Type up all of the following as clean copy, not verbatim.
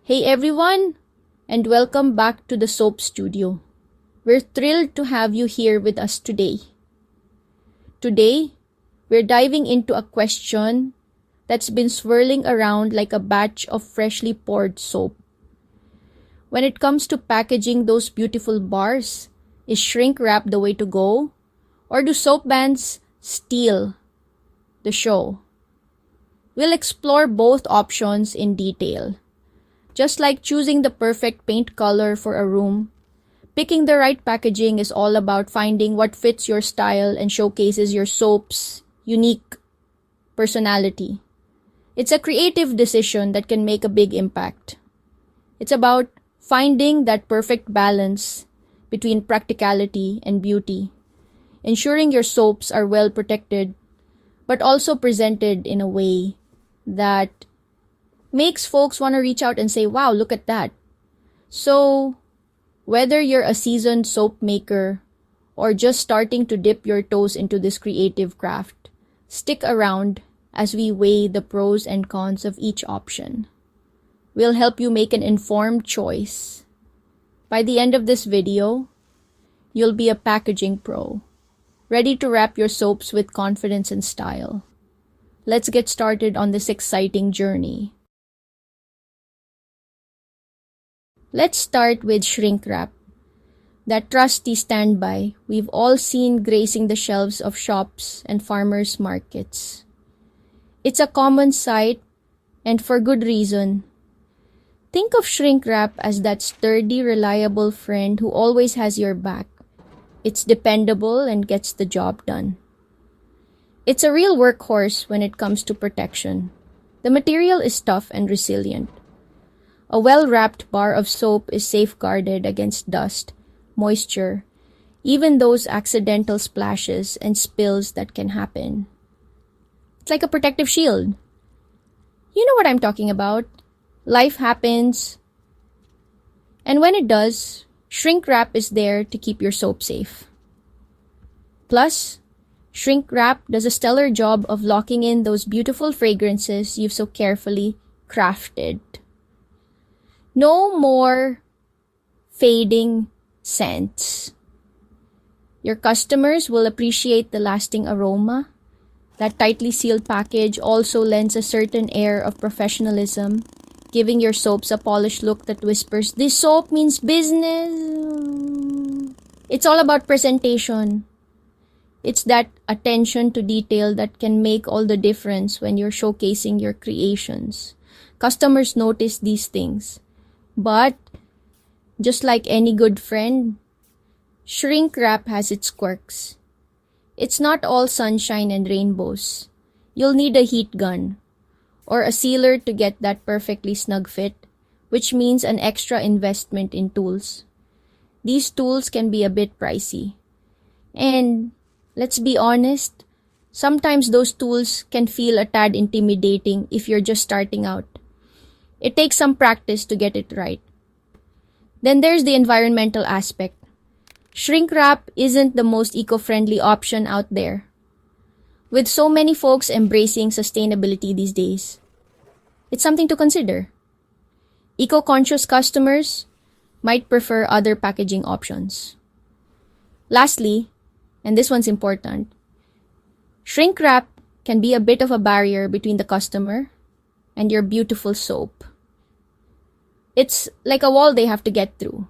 Hey everyone, and welcome back to the Soap Studio. We're thrilled to have you here with us today. Today, we're diving into a question that's been swirling around like a batch of freshly poured soap. When it comes to packaging those beautiful bars, is shrink wrap the way to go? Or do soap bands steal the show? We'll explore both options in detail. Just like choosing the perfect paint color for a room, picking the right packaging is all about finding what fits your style and showcases your soap's unique personality. It's a creative decision that can make a big impact. It's about finding that perfect balance between practicality and beauty, ensuring your soaps are well protected, but also presented in a way that makes folks want to reach out and say, wow, look at that. So, whether you're a seasoned soap maker or just starting to dip your toes into this creative craft, stick around as we weigh the pros and cons of each option. We'll help you make an informed choice. By the end of this video, you'll be a packaging pro, ready to wrap your soaps with confidence and style. Let's get started on this exciting journey. Let's start with shrink wrap, that trusty standby we've all seen gracing the shelves of shops and farmers' markets. It's a common sight, and for good reason. Think of shrink wrap as that sturdy, reliable friend who always has your back. It's dependable and gets the job done. It's a real workhorse when it comes to protection. The material is tough and resilient. A well-wrapped bar of soap is safeguarded against dust, moisture, even those accidental splashes and spills that can happen. It's like a protective shield. You know what I'm talking about. Life happens, and when it does, shrink wrap is there to keep your soap safe. Plus, shrink wrap does a stellar job of locking in those beautiful fragrances you've so carefully crafted. No more fading scents. Your customers will appreciate the lasting aroma. That tightly sealed package also lends a certain air of professionalism, giving your soaps a polished look that whispers, "This soap means business." It's all about presentation. It's that attention to detail that can make all the difference when you're showcasing your creations. Customers notice these things. But, just like any good friend, shrink wrap has its quirks. It's not all sunshine and rainbows. You'll need a heat gun or a sealer to get that perfectly snug fit, which means an extra investment in tools. These tools can be a bit pricey. And, let's be honest, sometimes those tools can feel a tad intimidating if you're just starting out. It takes some practice to get it right. Then there's the environmental aspect. Shrink wrap isn't the most eco-friendly option out there, with so many folks embracing sustainability these days. It's something to consider. Eco-conscious customers might prefer other packaging options. Lastly, and this one's important, shrink wrap can be a bit of a barrier between the customer and your beautiful soap. It's like a wall they have to get through.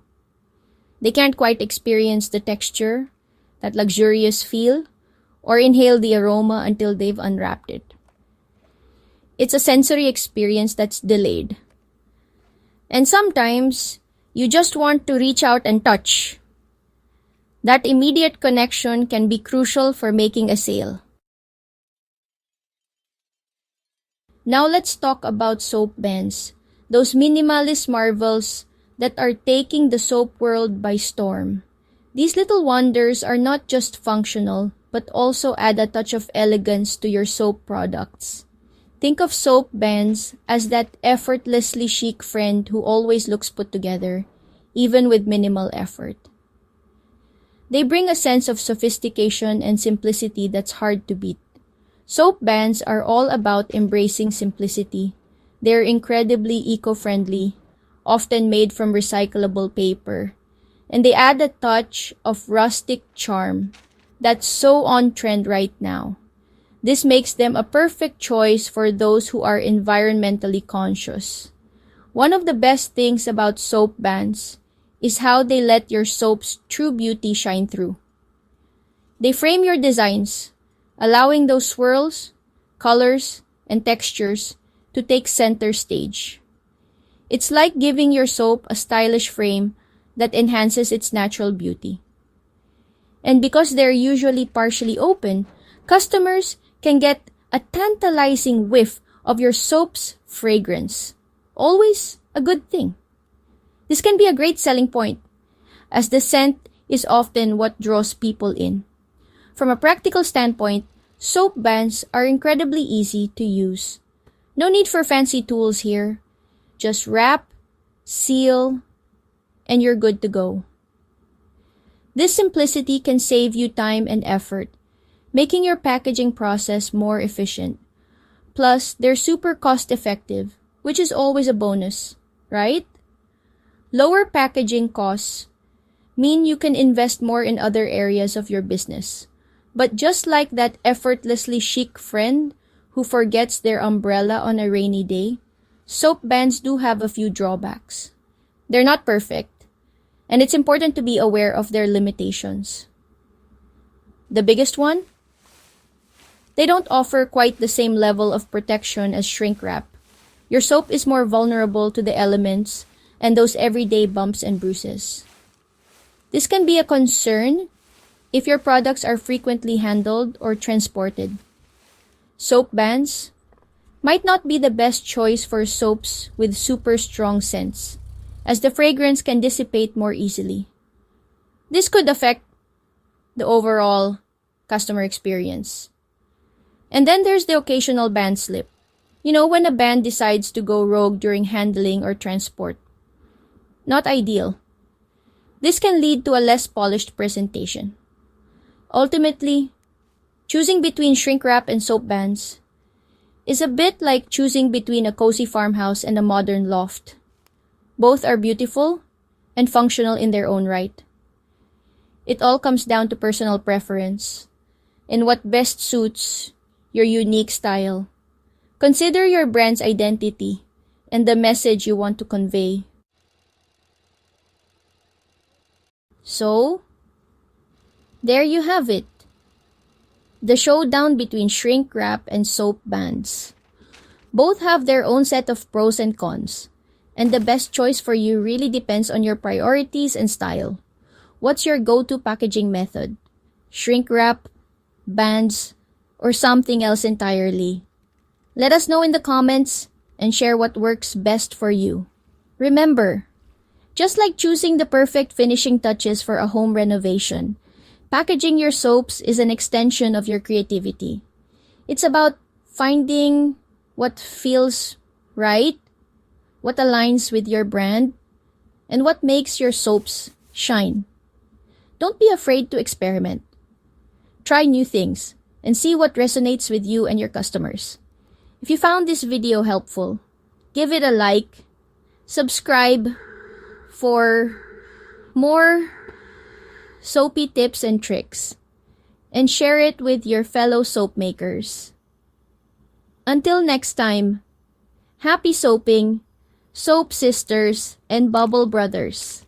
They can't quite experience the texture, that luxurious feel, or inhale the aroma until they've unwrapped it. It's a sensory experience that's delayed. And sometimes, you just want to reach out and touch. That immediate connection can be crucial for making a sale. Now let's talk about soap bands, those minimalist marvels that are taking the soap world by storm. These little wonders are not just functional, but also add a touch of elegance to your soap products. Think of soap bands as that effortlessly chic friend who always looks put together, even with minimal effort. They bring a sense of sophistication and simplicity that's hard to beat. Soap bands are all about embracing simplicity. They're incredibly eco-friendly, often made from recyclable paper, and they add a touch of rustic charm that's so on trend right now. This makes them a perfect choice for those who are environmentally conscious. One of the best things about soap bands is how they let your soap's true beauty shine through. They frame your designs, allowing those swirls, colors, and textures to take center stage. It's like giving your soap a stylish frame that enhances its natural beauty. And because they're usually partially open, customers can get a tantalizing whiff of your soap's fragrance. Always a good thing. This can be a great selling point, as the scent is often what draws people in. From a practical standpoint, soap bands are incredibly easy to use. No need for fancy tools here. Just wrap, seal, and you're good to go. This simplicity can save you time and effort, making your packaging process more efficient. Plus, they're super cost-effective, which is always a bonus, right? Lower packaging costs mean you can invest more in other areas of your business. But just like that effortlessly chic friend who forgets their umbrella on a rainy day, soap bands do have a few drawbacks. They're not perfect, and it's important to be aware of their limitations. The biggest one? They don't offer quite the same level of protection as shrink wrap. Your soap is more vulnerable to the elements and those everyday bumps and bruises. This can be a concern if your products are frequently handled or transported. Soap bands might not be the best choice for soaps with super strong scents, as the fragrance can dissipate more easily. This could affect the overall customer experience. And then there's the occasional band slip. You know, when a band decides to go rogue during handling or transport. Not ideal. This can lead to a less polished presentation. Ultimately, choosing between shrink wrap and soap bands is a bit like choosing between a cozy farmhouse and a modern loft. Both are beautiful and functional in their own right. It all comes down to personal preference and what best suits your unique style. Consider your brand's identity and the message you want to convey. So, there you have it. The showdown between shrink wrap and soap bands. Both have their own set of pros and cons, and the best choice for you really depends on your priorities and style. What's your go-to packaging method? Shrink wrap, bands, or something else entirely? Let us know in the comments and share what works best for you. Remember, just like choosing the perfect finishing touches for a home renovation, packaging your soaps is an extension of your creativity. It's about finding what feels right, what aligns with your brand, and what makes your soaps shine. Don't be afraid to experiment. Try new things and see what resonates with you and your customers. If you found this video helpful, give it a like, subscribe for more soapy tips and tricks, and share it with your fellow soap makers. Until next time, happy soaping, soap sisters and bubble brothers.